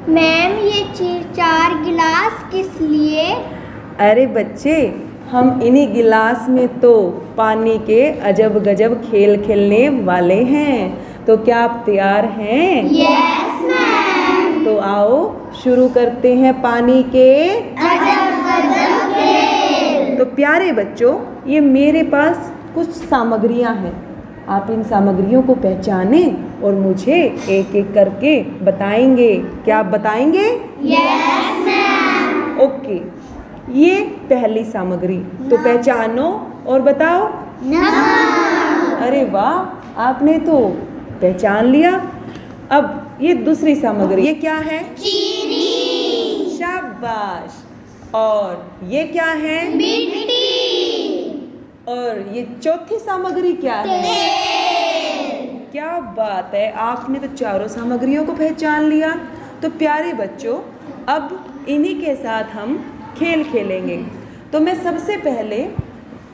Ma'am ये 4 गिलास किस लिए? अरे बच्चे, हम इन्हीं गिलास में तो पानी के अजब गजब खेल खेलने वाले हैं। तो क्या आप तैयार हैं? Yes ma'am. तो आओ शुरू करते हैं पानी के अजब गजब खेल। तो प्यारे बच्चों, ये मेरे पास कुछ सामग्रियां हैं। आप इन सामग्रियों को पहचाने और मुझे एक एक करके बताएंगे। क्या आप बताएंगे? Yes ma'am. ओके, ये पहली सामग्री तो पहचानो और बताओ। नमक। अरे वाह, आपने तो पहचान लिया। अब ये दूसरी सामग्री, ये क्या है? चीनी। शाबाश। और ये क्या है? मिट्टी। और ये चौथी सामग्री क्या है? तेल। क्या बात है, आपने तो चारों सामग्रियों को पहचान लिया। तो प्यारे बच्चों, अब इन्हीं के साथ हम खेल खेलेंगे। तो मैं सबसे पहले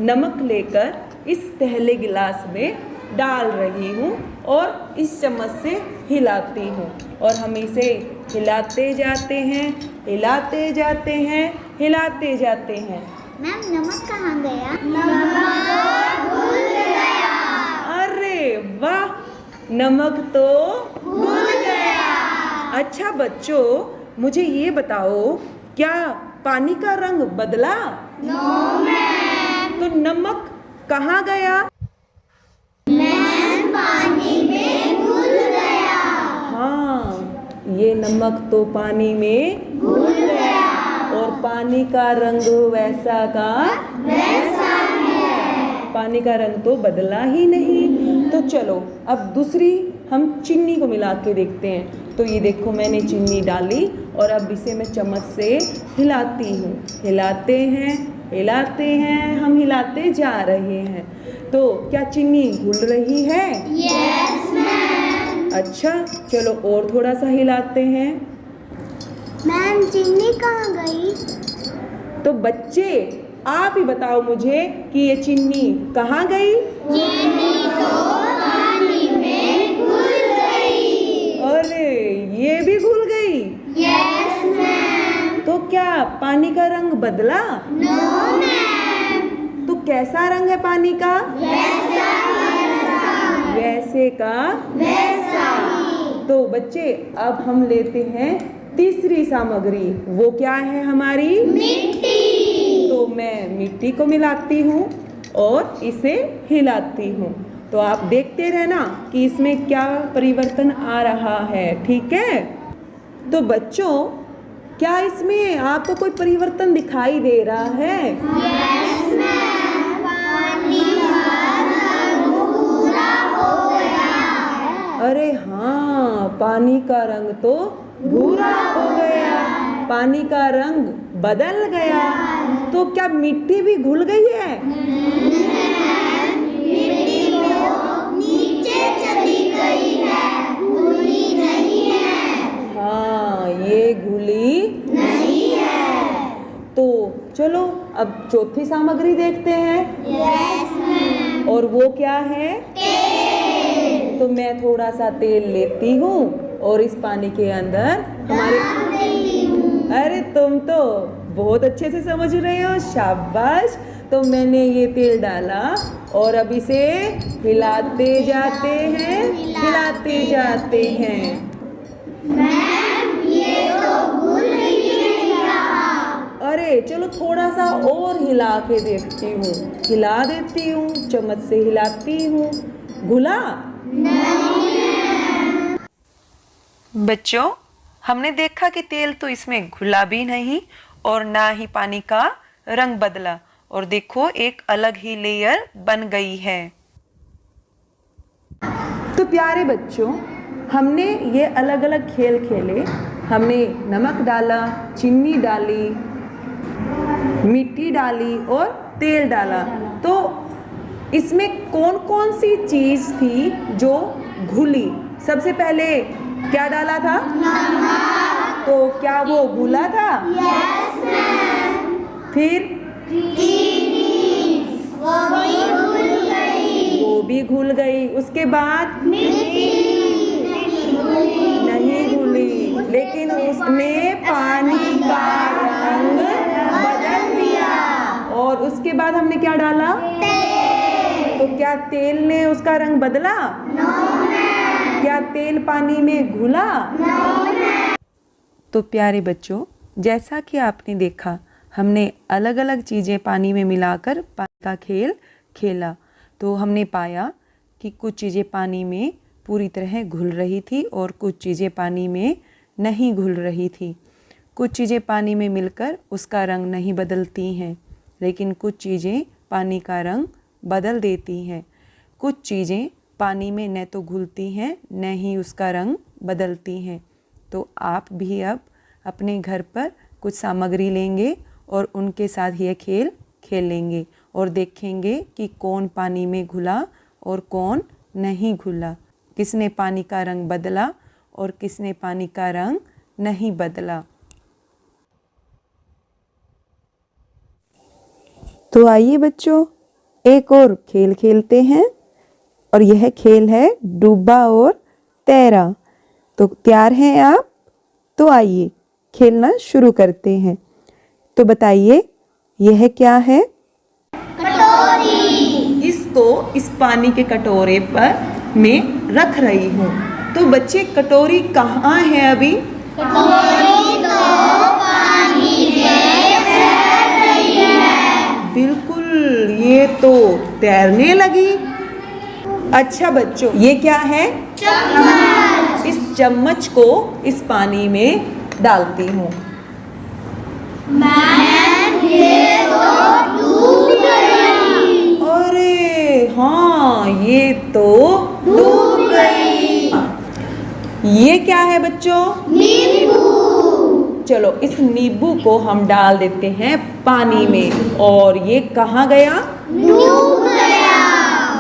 नमक लेकर इस पहले गिलास में डाल रही हूँ और इस चम्मच से हिलाती हूँ और हम इसे हिलाते जाते हैं, हिलाते जाते हैं, हिलाते जाते हैं। मैम नमक कहाँ गया? नमक घुल गया। अरे वाह, नमक तो घुल गया। अच्छा बच्चों, मुझे ये बताओ, क्या पानी का रंग बदला? No ma'am. तो नमक कहाँ गया? मैम पानी में घुल गया। हाँ, ये नमक तो पानी में घुल गया और पानी का रंग वैसा का वैसा है। पानी का रंग तो बदला ही नहीं। तो चलो अब दूसरी हम चीनी को मिला के देखते हैं। तो ये देखो, मैंने चीनी डाली और अब इसे मैं चम्मच से हिलाती हूँ। हिलाते हैं, हिलाते हैं, हम हिलाते जा रहे हैं। तो क्या चीनी घुल रही है? Yes ma'am. अच्छा, चलो और थोड़ा सा हिलाते हैं। मैम चीनी कहाँ गई? तो बच्चे, आप ही बताओ मुझे कि ये चीनी कहाँ गई? चीनी तो पानी में घुल गई। अरे, ये भी घुल गई। Yes ma'am. तो क्या पानी का रंग बदला? No ma'am. तो कैसा रंग है पानी का? वैसा वैसे का वैसा। तो बच्चे, अब हम लेते हैं तीसरी सामग्री। वो क्या है हमारी? मिट्टी। तो मैं मिट्टी को मिलाती हूँ और इसे हिलाती हूँ। तो आप देखते रहना कि इसमें क्या परिवर्तन आ रहा है, ठीक है? तो बच्चों, क्या इसमें आपको कोई परिवर्तन दिखाई दे रहा है? Yes ma'am. पानी का रंग भूरा हो गया। अरे हाँ, पानी का रंग तो भूरा हो गया, पानी का रंग बदल गया। तो क्या मिट्टी भी घुल गई है? मिट्टी तो नीचे चली गई है, घुली नहीं है। हाँ, ये घुली नहीं है। तो चलो अब चौथी सामग्री देखते हैं। Yes ma'am. और वो क्या है? तेल। तो मैं थोड़ा सा तेल लेती हूँ और इस पानी के अंदर हमारे अरे तुम तो बहुत अच्छे से समझ रहे हो, शाबाश। तो मैंने ये तेल डाला और अब इसे हिलाते जाते हैं, हिलाते जाते हैं। मैम ये तो घुल ही नहीं रहा। अरे चलो थोड़ा सा और हिला के देखती हूँ। हिला देती हूँ, चम्मच से हिलाती हूँ। घुला? बच्चों, हमने देखा कि तेल तो इसमें घुला भी नहीं और ना ही पानी का रंग बदला, और देखो एक अलग ही लेयर बन गई है। तो प्यारे बच्चों, हमने ये अलग अलग खेल खेले। हमने नमक डाला, चीनी डाली, मिट्टी डाली और तेल डाला। तो इसमें कौन कौन सी चीज थी जो घुली? सबसे पहले क्या डाला था? नमक। तो क्या वो घुला था? Yes ma'am. फिर चीनी वो भी घुल गई। वो भी घुल गई। उसके बाद मिट्टी नहीं घुली। नहीं घुली, लेकिन बाद हमने क्या डाला? तो क्या तेल ने उसका रंग बदला? क्या तेल पानी में घुला? तो प्यारे बच्चों, जैसा कि आपने देखा, हमने अलग अलग चीज़ें पानी में मिलाकर पानी का खेल खेला। तो हमने पाया कि कुछ चीज़ें पानी में पूरी तरह घुल रही थी और कुछ चीज़ें पानी में नहीं घुल रही थी। कुछ चीज़ें पानी में मिलकर उसका रंग नहीं बदलती हैं, लेकिन कुछ चीज़ें पानी का रंग बदल देती हैं। कुछ चीज़ें पानी में न तो घुलती हैं न ही उसका रंग बदलती हैं। तो आप भी अब अपने घर पर कुछ सामग्री लेंगे और उनके साथ यह खेल खेलेंगे और देखेंगे कि कौन पानी में घुला और कौन नहीं घुला, किसने पानी का रंग बदला और किसने पानी का रंग नहीं बदला। तो आइए बच्चों, एक और खेल खेलते हैं और यह खेल है डूबा और तैरा। तो तैयार हैं आप? तो आइए खेलना शुरू करते हैं। तो बताइए यह क्या है? कटोरी। इसको इस पानी के कटोरे पर मैं रख रही हूँ। तो बच्चे, कटोरी कहाँ है अभी? कटोरी तो पानी में तैर रही है। बिल्कुल, ये तो तैरने लगी। अच्छा बच्चों, ये क्या है? चम्मच। इस चम्मच को इस पानी में डालती हूँ। मैम, ये तो डूब गई। अरे हाँ, ये तो डूब गई। ये क्या है बच्चों? नींबू। चलो, इस नींबू को हम डाल देते हैं पानी में और ये कहाँ गया? डूब गया।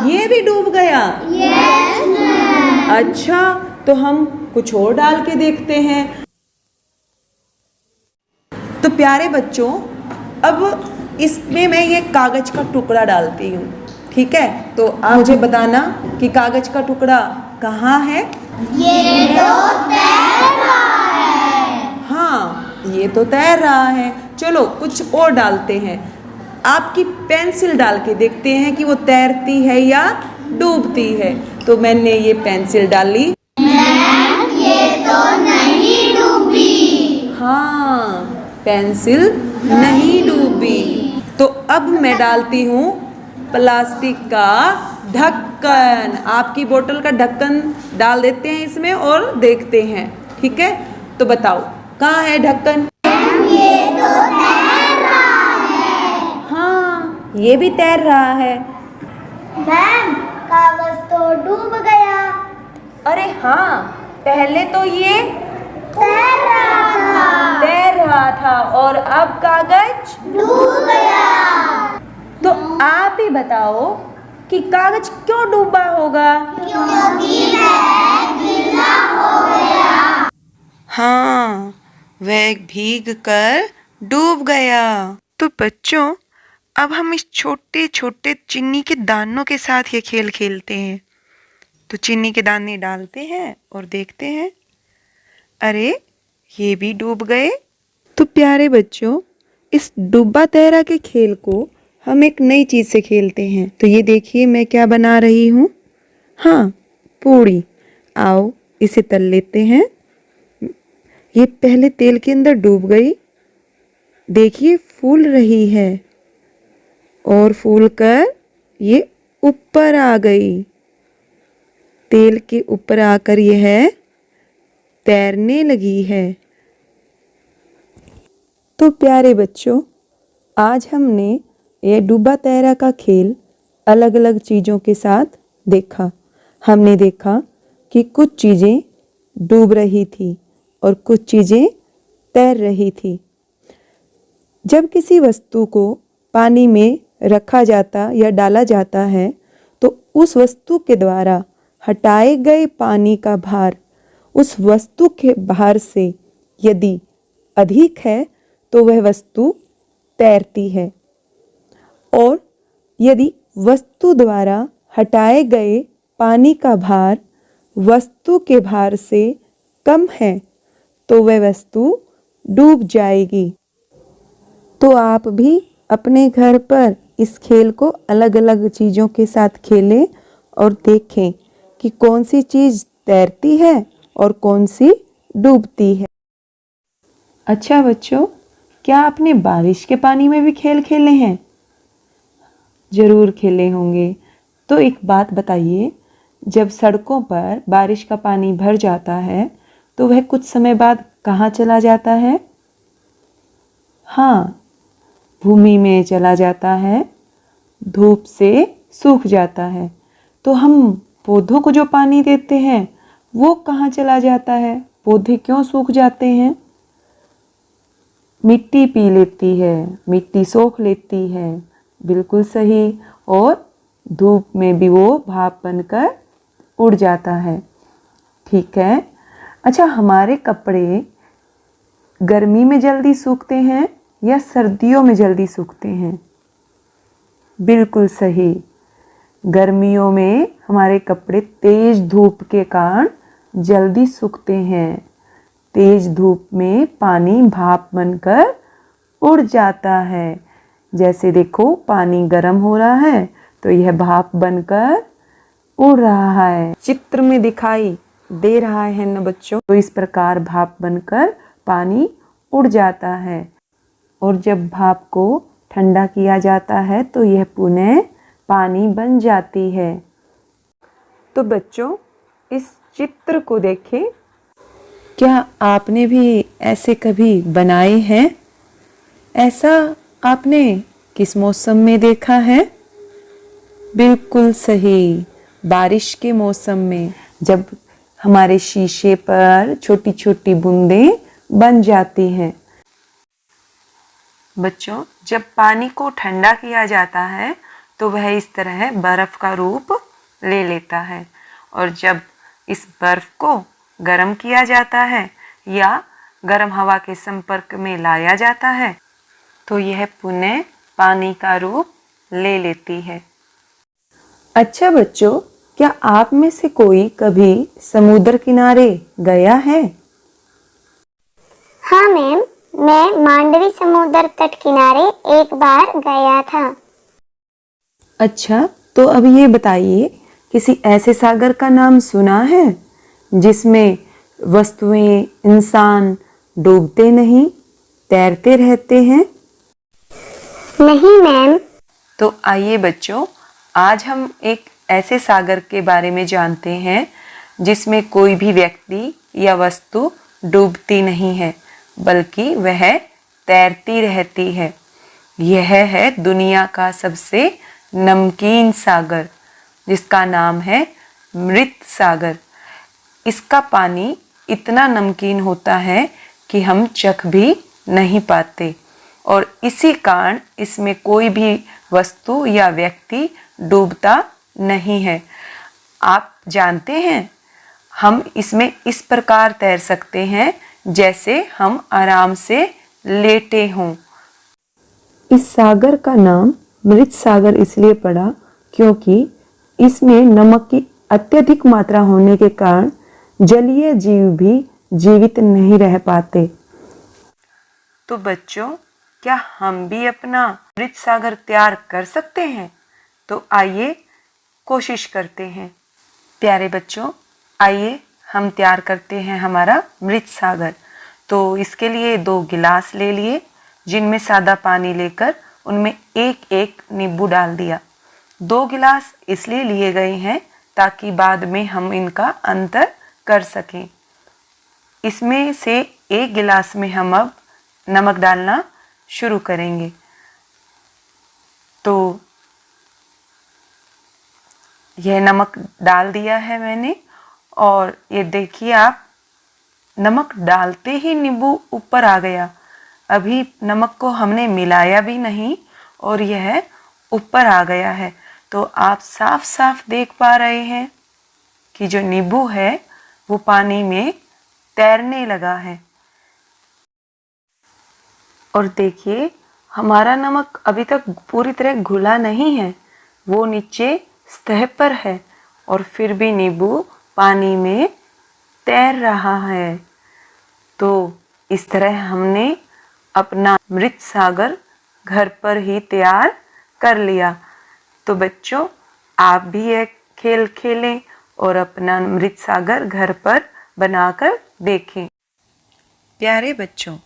ये भी डूब गया। Yes ma'am. अच्छा, तो हम कुछ और डाल के देखते हैं। तो प्यारे बच्चों, अब इसमें मैं ये कागज का टुकड़ा डालती हूँ। ठीक है, तो आप मुझे बताना कि कागज का टुकड़ा कहाँ है? ये तो तैर रहा है। हाँ, ये तो तैर रहा है। चलो कुछ और डालते हैं। आपकी पेंसिल डाल के देखते हैं कि वो तैरती है या डूबती है। तो मैंने ये पेंसिल डाली। मैम, ये तो नहीं डूबी। हाँ, पेंसिल नहीं डूबी। तो अब मैं डालती हूँ प्लास्टिक का ढक्कन। आपकी बोतल का ढक्कन डाल देते हैं इसमें और देखते हैं। ठीक है, तो बताओ कहाँ है ढक्कन? ये तो तैर रहा है। हाँ, ये भी तैर रहा है। मैम, कागज तो डूब गया। अरे हाँ, पहले तो ये तैर रहा था। तैर रहा था और अब कागज डूब गया। तो आप ही बताओ कि कागज क्यों डूबा होगा? क्योंकि वह गीला हो गया। हाँ, वह भीग कर डूब गया। तो बच्चों, अब हम इस छोटे छोटे चीनी के दानों के साथ ये खेल खेलते हैं। तो चीनी के दाने डालते हैं और देखते हैं, अरे ये भी डूब गए। तो प्यारे बच्चों, इस डूबा तैरा के खेल को हम एक नई चीज़ से खेलते हैं। तो ये देखिए मैं क्या बना रही हूँ। हाँ, पूड़ी। आओ इसे तल लेते हैं। ये पहले तेल के अंदर डूब गई, देखिए फूल रही है और फूल कर ये ऊपर आ गई। तेल के ऊपर आकर यह तैरने लगी है। तो प्यारे बच्चों, आज हमने यह डूबा तैरा का खेल अलग अलग चीज़ों के साथ देखा। हमने देखा कि कुछ चीज़ें डूब रही थी और कुछ चीज़ें तैर रही थी। जब किसी वस्तु को पानी में रखा जाता या डाला जाता है तो उस वस्तु के द्वारा हटाए गए पानी का भार उस वस्तु के भार से यदि अधिक है तो वह वस्तु तैरती है, और यदि वस्तु द्वारा हटाए गए पानी का भार वस्तु के भार से कम है तो वह वस्तु डूब जाएगी। तो आप भी अपने घर पर इस खेल को अलग अलग चीज़ों के साथ खेलें और देखें कि कौन सी चीज़ तैरती है और कौन सी डूबती है। अच्छा बच्चों, क्या आपने बारिश के पानी में भी खेल खेले हैं? ज़रूर खेले होंगे। तो एक बात बताइए, जब सड़कों पर बारिश का पानी भर जाता है तो वह कुछ समय बाद कहाँ चला जाता है? हाँ, भूमि में चला जाता है, धूप से सूख जाता है। तो हम पौधों को जो पानी देते हैं वो कहाँ चला जाता है? पौधे क्यों सूख जाते हैं? मिट्टी पी लेती है, मिट्टी सोख लेती है, बिल्कुल सही। और धूप में भी वो भाप बनकर उड़ जाता है। ठीक है। अच्छा, हमारे कपड़े गर्मी में जल्दी सूखते हैं या सर्दियों में जल्दी सूखते हैं? बिल्कुल सही। गर्मियों में हमारे कपड़े तेज धूप के कारण जल्दी सूखते हैं। तेज धूप में पानी भाप बनकर उड़ जाता है। जैसे देखो, पानी गर्म हो रहा है तो यह भाप बनकर उड़ रहा है। चित्र में दिखाई दे रहा है ना बच्चों? तो इस प्रकार भाप बनकर पानी उड़ जाता है। और जब भाप को ठंडा किया जाता है तो यह पुनः पानी बन जाती है। तो बच्चों, इस चित्र को देखें। क्या आपने भी ऐसे कभी बनाए हैं? ऐसा आपने किस मौसम में देखा है? बिल्कुल सही, बारिश के मौसम में, जब हमारे शीशे पर छोटी छोटी बूंदें बन जाती हैं। बच्चों, जब पानी को ठंडा किया जाता है तो वह इस तरह बर्फ का रूप ले लेता है। और जब इस बर्फ को गर्म किया जाता है या गर्म हवा के संपर्क में लाया जाता है तो यह पुनः पानी का रूप ले लेती है। अच्छा बच्चों, क्या आप में से कोई कभी समुद्र किनारे गया है? हाँ मैम, मैं मांडवी समुद्र तट किनारे एक बार गया था। अच्छा, तो अब ये बताइए, किसी ऐसे सागर का नाम सुना है जिसमें वस्तुएं, इंसान डूबते नहीं, तैरते रहते हैं? नहीं मैम। तो आइए बच्चों, आज हम एक ऐसे सागर के बारे में जानते हैं जिसमें कोई भी व्यक्ति या वस्तु डूबती नहीं है, बल्कि वह तैरती रहती है। यह है दुनिया का सबसे नमकीन सागर, जिसका नाम है मृत सागर। इसका पानी इतना नमकीन होता है कि हम चख भी नहीं पाते, और इसी कारण इसमें कोई भी वस्तु या व्यक्ति डूबता नहीं है। आप जानते हैं, हम इसमें इस प्रकार तैर सकते हैं जैसे हम आराम से लेटे हों। इस सागर का नाम मृत सागर इसलिए पड़ा क्योंकि इसमें नमक की अत्यधिक मात्रा होने के कारण जलीय जीव भी जीवित नहीं रह पाते। तो बच्चों, क्या हम भी अपना मृत सागर तैयार कर सकते हैं? तो आइए कोशिश करते हैं। प्यारे बच्चों, आइए हम तैयार करते हैं हमारा मृत सागर। तो इसके लिए 2 गिलास ले लिए, जिनमें सादा पानी लेकर उनमें एक एक नींबू डाल दिया। 2 गिलास इसलिए लिए गए हैं ताकि बाद में हम इनका अंतर कर सकें। इसमें से 1 गिलास में हम अब नमक डालना शुरू करेंगे। तो यह नमक डाल दिया है मैंने, और ये देखिए आप, नमक डालते ही नींबू ऊपर आ गया। अभी नमक को हमने मिलाया भी नहीं और यह ऊपर आ गया है। तो आप साफ साफ देख पा रहे हैं कि जो नींबू है वो पानी में तैरने लगा है। और देखिए, हमारा नमक अभी तक पूरी तरह घुला नहीं है, वो नीचे सतह पर है, और फिर भी नींबू पानी में तैर रहा है। तो इस तरह हमने अपना मृत सागर घर पर ही तैयार कर लिया। तो बच्चों, आप भी एक खेल खेलें और अपना अमृत सागर घर पर बनाकर देखें। प्यारे बच्चों,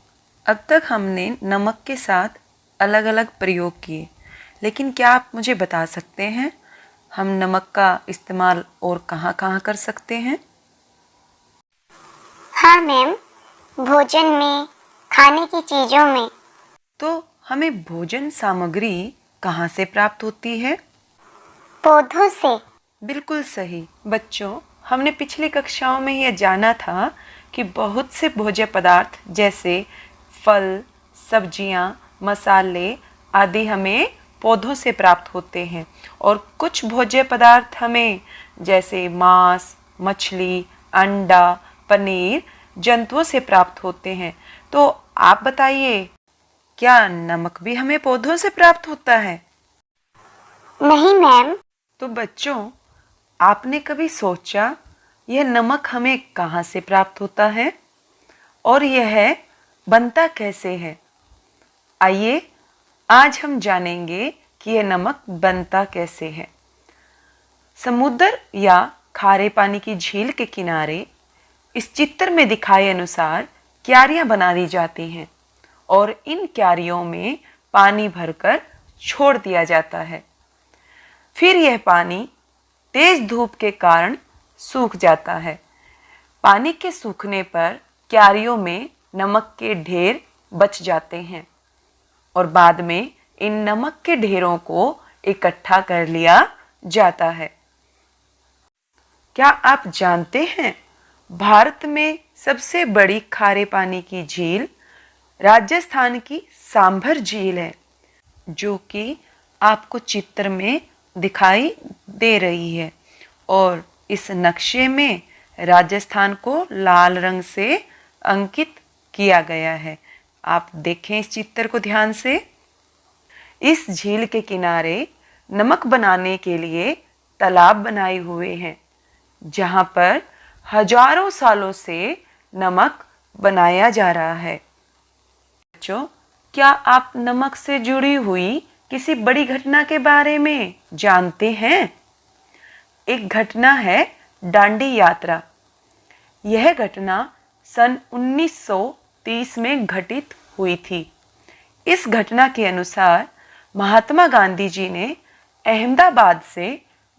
अब तक हमने नमक के साथ अलग अलग प्रयोग किए, लेकिन क्या आप मुझे बता सकते हैं हम नमक का इस्तेमाल और कहाँ कहाँ कर सकते हैं? हाँ मैम, भोजन में, खाने की चीजों में। तो हमें भोजन सामग्री कहाँ से प्राप्त होती है? पौधों से। बिल्कुल सही। बच्चों, हमने पिछली कक्षाओं में यह जाना था कि बहुत से भोज्य पदार्थ जैसे फल, सब्जियां, मसाले आदि हमें पौधों से प्राप्त होते हैं और कुछ भोज्य पदार्थ हमें जैसे मांस, मछली, अंडा, पनीर जंतुओं से प्राप्त होते हैं। तो आप बताइए, क्या नमक भी हमें पौधों से प्राप्त होता है? नहीं मैम। तो बच्चों, आपने कभी सोचा यह नमक हमें कहाँ से प्राप्त होता है और यह बनता कैसे है? आइए आज हम जानेंगे कि यह नमक बनता कैसे है। समुद्र या खारे पानी की झील के किनारे इस चित्र में दिखाए अनुसार क्यारियां बना दी जाती हैं और इन क्यारियों में पानी भरकर छोड़ दिया जाता है। फिर यह पानी तेज धूप के कारण सूख जाता है। पानी के सूखने पर क्यारियों में नमक के ढेर बच जाते हैं और बाद में इन नमक के ढेरों को इकट्ठा कर लिया जाता है। क्या आप जानते हैं भारत में सबसे बड़ी खारे पानी की झील राजस्थान की सांभर झील है, जो कि आपको चित्र में दिखाई दे रही है और इस नक्शे में राजस्थान को लाल रंग से अंकित किया गया है। आप देखें इस चित्र को ध्यान से। इस झील के किनारे नमक बनाने के लिए तालाब बनाए हुए हैं, जहां पर हजारों सालों से नमक बनाया जा रहा है। बच्चों, क्या आप नमक से जुड़ी हुई किसी बड़ी घटना के बारे में जानते हैं? एक घटना है दांडी यात्रा। यह घटना सन 1930 में घटित हुई थी। इस घटना के अनुसार महात्मा गांधी जी ने अहमदाबाद से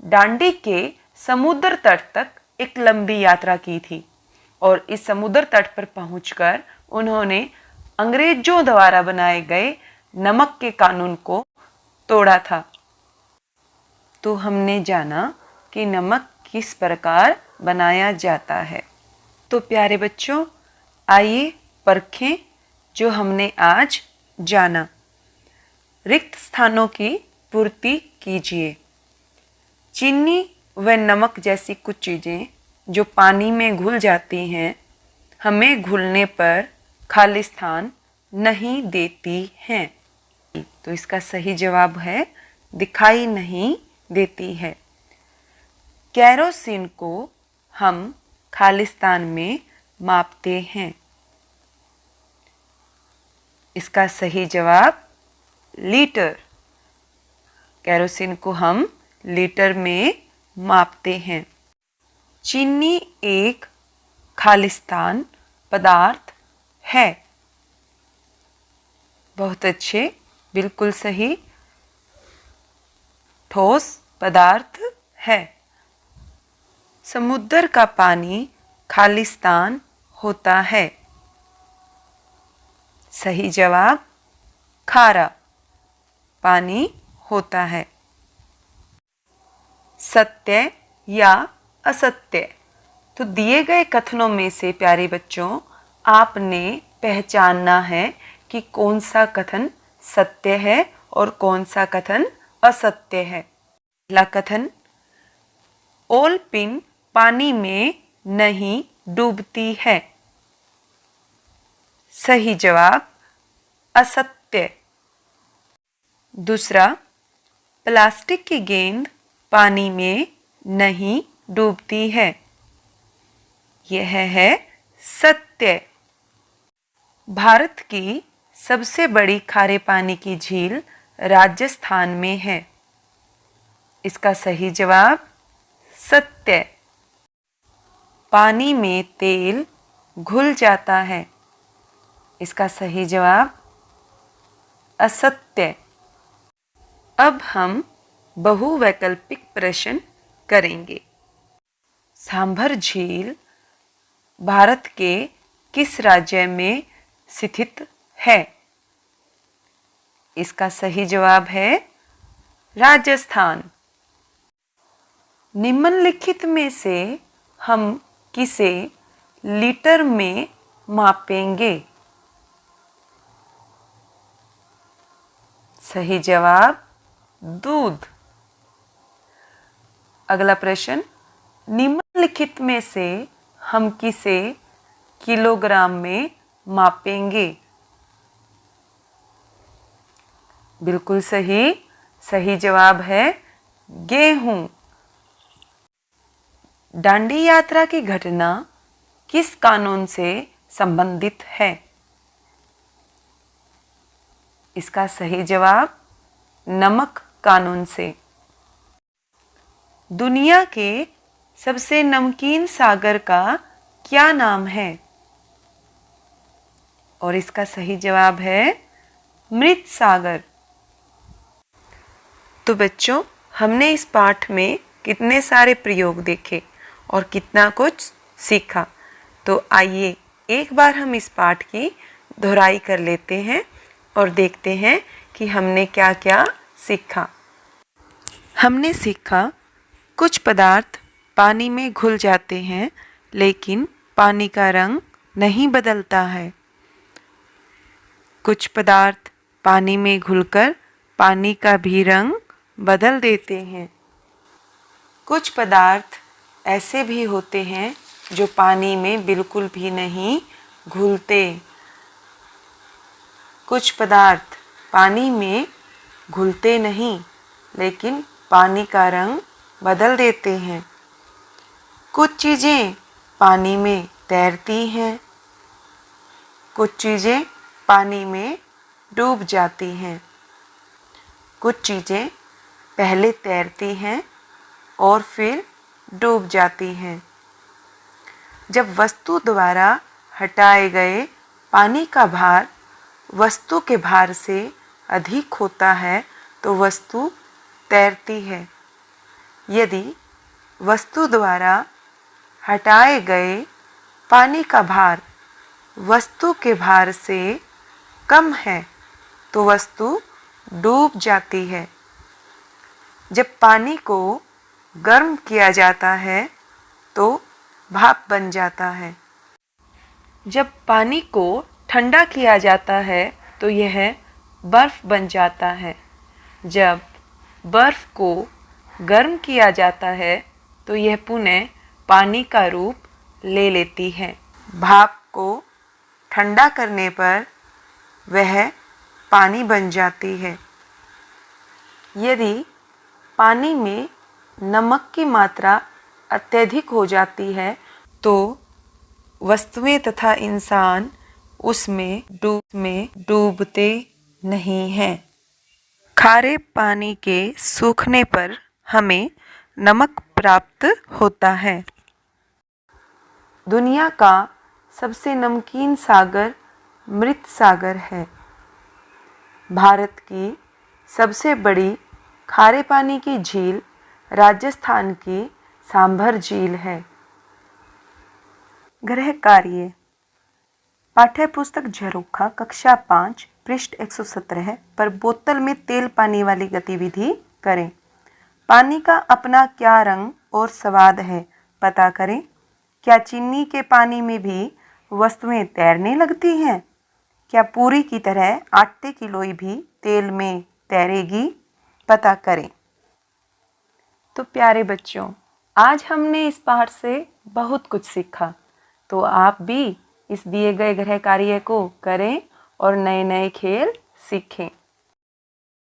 दांडी के समुद्र तट तक एक लंबी यात्रा की थी और इस समुद्र तट पर पहुंचकर उन्होंने अंग्रेजों द्वारा बनाए गए नमक के कानून को तोड़ा था। तो हमने जाना कि नमक किस प्रकार बनाया जाता है। तो प्यारे बच्चों, आइए परखें जो हमने आज जाना। रिक्त स्थानों की पूर्ति कीजिए। चीनी व नमक जैसी कुछ चीज़ें जो पानी में घुल जाती हैं, हमें घुलने पर खाली स्थान नहीं देती हैं। तो इसका सही जवाब है दिखाई नहीं देती है। केरोसिन को हम खालिस्तान में मापते हैं। इसका सही जवाब लीटर। केरोसिन को हम लीटर में मापते हैं। चीनी एक खालिस्तान पदार्थ है। बहुत अच्छे, बिल्कुल सही। ठोस पदार्थ है। समुद्र का पानी खालिस्तान होता है। सही जवाब खारा पानी होता है। सत्य या असत्य। तो दिए गए कथनों में से प्यारे बच्चों, आपने पहचानना है कि कौन सा कथन सत्य है और कौन सा कथन असत्य है। पहला कथन, ओल पिन पानी में नहीं डूबती है। सही जवाब असत्य। दूसरा, प्लास्टिक की गेंद पानी में नहीं डूबती है। यह है सत्य। भारत की सबसे बड़ी खारे पानी की झील राजस्थान में है। इसका सही जवाब सत्य। पानी में तेल घुल जाता है। इसका सही जवाब असत्य। अब हम बहुवैकल्पिक प्रश्न करेंगे। सांभर झील भारत के किस राज्य में स्थित है? इसका सही जवाब है राजस्थान। निम्नलिखित में से हम किसे लीटर में मापेंगे? सही जवाब दूध। अगला प्रश्न, निम्नलिखित में से हम किसे किलोग्राम में मापेंगे? बिल्कुल सही। सही जवाब है गेहूं। दांडी यात्रा की घटना किस कानून से संबंधित है? इसका सही जवाब नमक कानून से। दुनिया के सबसे नमकीन सागर का क्या नाम है? और इसका सही जवाब है मृत सागर। तो बच्चों, हमने इस पाठ में कितने सारे प्रयोग देखे और कितना कुछ सीखा। तो आइए एक बार हम इस पाठ की दोहराई कर लेते हैं और देखते हैं कि हमने क्या क्या सीखा। हमने सीखा कुछ पदार्थ पानी में घुल जाते हैं लेकिन पानी का रंग नहीं बदलता है। कुछ पदार्थ पानी में घुलकर पानी का भी रंग बदल देते हैं। कुछ पदार्थ ऐसे भी होते हैं जो पानी में बिल्कुल भी नहीं घुलते। कुछ पदार्थ पानी में घुलते नहीं लेकिन पानी का रंग बदल देते हैं। कुछ चीज़ें पानी में तैरती हैं, कुछ चीज़ें पानी में डूब जाती हैं। कुछ चीज़ें पहले तैरती हैं और फिर डूब जाती हैं। जब वस्तु द्वारा हटाए गए पानी का भार वस्तु के भार से अधिक होता है तो वस्तु तैरती है। यदि वस्तु द्वारा हटाए गए पानी का भार वस्तु के भार से कम है तो वस्तु डूब जाती है। जब पानी को गर्म किया जाता है तो भाप बन जाता है। जब पानी को ठंडा किया जाता है तो यह बर्फ बन जाता है। जब बर्फ को गर्म किया जाता है तो यह पुनः पानी का रूप ले लेती है। भाप को ठंडा करने पर वह पानी बन जाती है। यदि पानी में नमक की मात्रा अत्यधिक हो जाती है तो वस्तुएं तथा इंसान उसमें डूबते नहीं हैं। खारे पानी के सूखने पर हमें नमक प्राप्त होता है। दुनिया का सबसे नमकीन सागर मृत सागर है। भारत की सबसे बड़ी खारे पानी की झील राजस्थान की सांभर झील है। गृह कार्य, पाठ्य पुस्तक झरोखा कक्षा 5 पृष्ठ 117 पर बोतल में तेल पानी वाली गतिविधि करें। पानी का अपना क्या रंग और स्वाद है, पता करें। क्या चीनी के पानी में भी वस्तुएं तैरने लगती हैं? क्या पूरी की तरह आटे की लोई भी तेल में तैरेगी, पता करें। तो प्यारे बच्चों, आज हमने इस पाठ से बहुत कुछ सीखा। तो आप भी इस दिए गए गृह कार्य को करें और नए नए खेल सीखें।